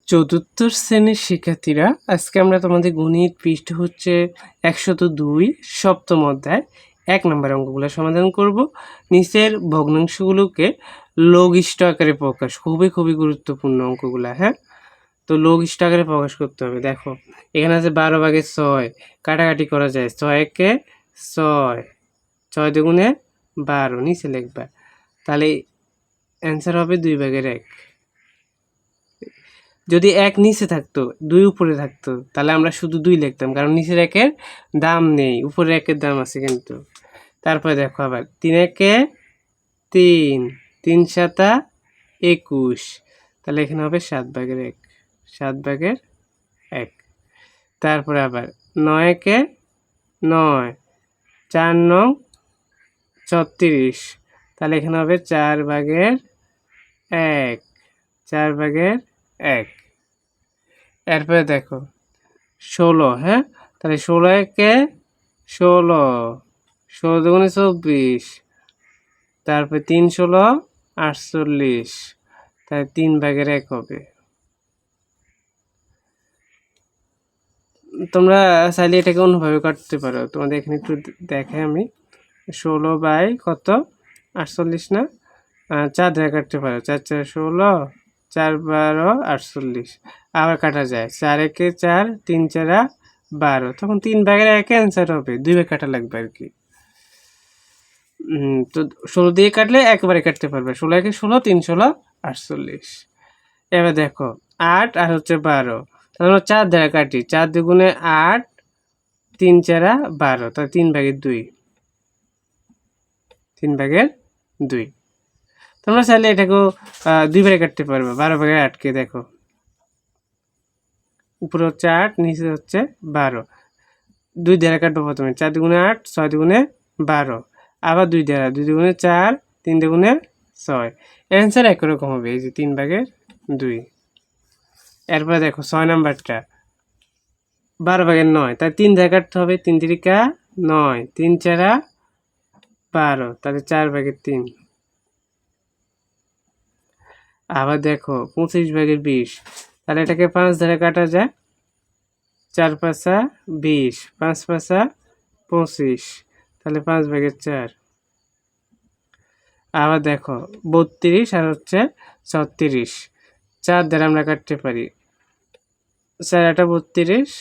চতুর্থ শ্রেণীর শিক্ষার্থীরা, আজকে আমরা তোমাদের গণিত পৃষ্ঠ হচ্ছে 102 সপ্তম অধ্যায় 1 নম্বর অঙ্কগুলো সমাধান করব। নিচের ভগ্নাংশগুলোকে লঘিষ্ঠ আকারে প্রকাশ, খুবই গুরুত্বপূর্ণ অঙ্কগুলা। হ্যাঁ, তো লঘিষ্ঠ আকারে প্রকাশ করতে হবে। দেখো এখানে আছে 12/6, কাটাকাটি করা যায়। 6 একে 6, 6 দুগুণে 12, নিচে লিখবা। তাহলে অ্যান্সার হবে 2/1। যদি 1 নিচে থাকতো 2 উপরে থাকতো তাহলে আমরা শুধু 2 লিখতাম, কারণ নিচের 1-এর দাম নেই, উপরে 1-এর দাম আছে কিন্তু। তারপরে দেখো আবার 3 একে 3, 3 7 21, তাহলে এখানে হবে 7/1, 7/1। তারপরে আবার 9 একে 9, 4 9 36, তাহলে এখানে হবে 4/1, 4/1। এরপরে দেখো 16, হ্যাঁ, তাহলে 16 একে 16, 16 দুগুণে 24, তারপরে 3 16 48, তাহলে 3/1 হবে। তোমরা চাইলে এটাকে অন্যভাবে কাটতে পারো, তোমাদের এখানে একটু দেখাই আমি। 16/48 না, 4 দ্বারা কাটতে পারো। 4 4 16, 4 12 48, আবার কাটা যায়। 4 একে 4, 3 4 12, তখন 3/1 অ্যান্সার হবে। 2 ভাগ কাটা লাগবে আর কি। তো 16 দিয়ে কাটলে একবারে কাটতে পারবে। 16 একে 16, 3 16 48। এবার দেখো 8 আর হচ্ছে 12, তাহলে আমরা 4 দ্বারা কাটি। 4 দুগুণে 8, 3 4 12, তাহলে 3/2, 3/2। তোমরা চাইলে এটাকেও 2 ভাগে কাটতে পারবে। 12/8কে দেখো, উপরে হচ্ছে 8, নিচে হচ্ছে 12। 2 দ্বারা কাটবো প্রথমে। 4 দুগুণে 8, 6 দুগুণে 12, আবার 2 দ্বারা। 2 দুগুণে 4, 3 দুগুণে 6, অ্যান্সার একরকম হবে, এই যে 3/2। এরপর দেখো 6 নাম্বারটা 12/9, তাই 3 দ্বারা কাটতে হবে। 3 3 9, 3 4 12, তাহলে 4/3। আবার দেখো 25/20, তাহলে এটাকে 5 দ্বারা কাটা যায়। 4 5 20, 5 5 25, তাহলে 5/4। আবার দেখো 32 আর হচ্ছে 36, 4 দ্বারা আমরা কাটতে পারি। 4 8 32,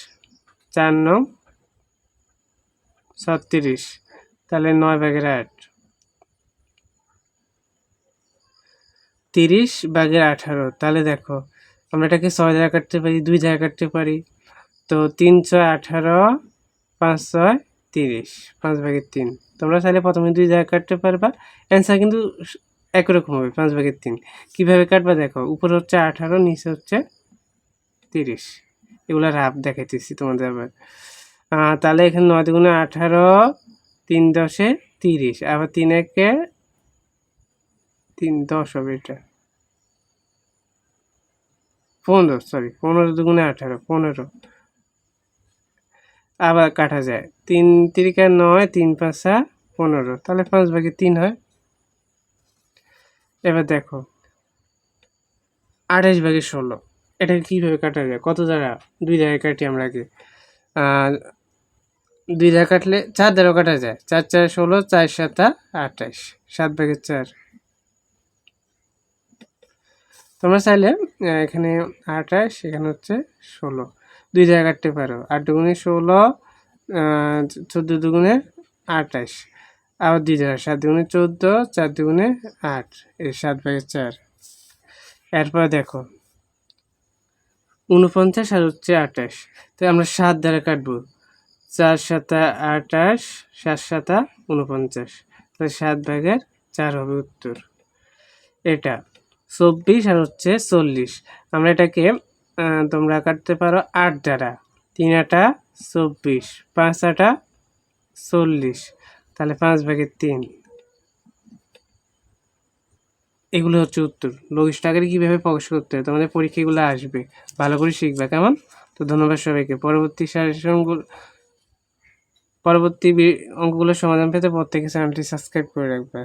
4 9 36, তাহলে 9/8। 30/18, তাহলে দেখো আমরা এটাকে 6 দ্বারা কাটতে পারি, 2 দ্বারা কাটতে পারি। তো 3 6 18, 5 6 30, 5/3। তোমরা চাইলে প্রথমে 2 দ্বারা কাটতে পারবা, অ্যান্সার কিন্তু একরকম হবে, 5/3। কীভাবে কাটবা দেখো, উপরে হচ্ছে 18, নিচে হচ্ছে 30, এগুলো রাফ দেখাইতেছি তোমাদের আবার। তাহলে এখানে 9 দুগুণে 18, 3 10 30, আবার 3 একে 3 10 হবে, এটা 15, সরি 15 দুগুণে 18, 15, আবার কাটা যায়। 3 3 9, 3 5 15, তাহলে 5/3 হয়। এবার দেখো 28/16, এটাকে কীভাবে কাটা যায়, কত দ্বারা? 2 দ্বারা কাটি আমরা আগে। 2 দ্বারা কাটলে 4 দ্বারাও কাটা যায়। 4 4 16, 4 7 28, 7/4। তোমরা চাইলে এখানে 28, এখানে হচ্ছে 16, 2 দ্বারা কাটতে পারো। 8 দুগুণে 16, 14 দুগুণে 28, আবার 2 দ্বারা। 7 দুগুণে 14, 4 দুগুণে 8, এই 7/4। এরপর দেখো 49 আর হচ্ছে 28, তো আমরা 7 দ্বারা কাটবো। 4 7 28, 7 7 49, তাহলে 7/4 হবে উত্তর। এটা 24 আর হচ্ছে 40, আমরা এটাকে তোমরা কাটতে পারো 8 দ্বারা। 3 8 24, 5 8 40, তাহলে 5/3। এগুলো হচ্ছে উত্তর। লঘিষ্ঠ আকারে কীভাবে প্রকাশ করতে হয় তোমাদের পরীক্ষাগুলো আসবে, ভালো করে শিখবে, কেমন? তো ধন্যবাদ সবাইকে। পরবর্তী অঙ্কগুলোর সমাধান পেতে প্রত্যেকে চ্যানেলটি সাবস্ক্রাইব করে রাখবে।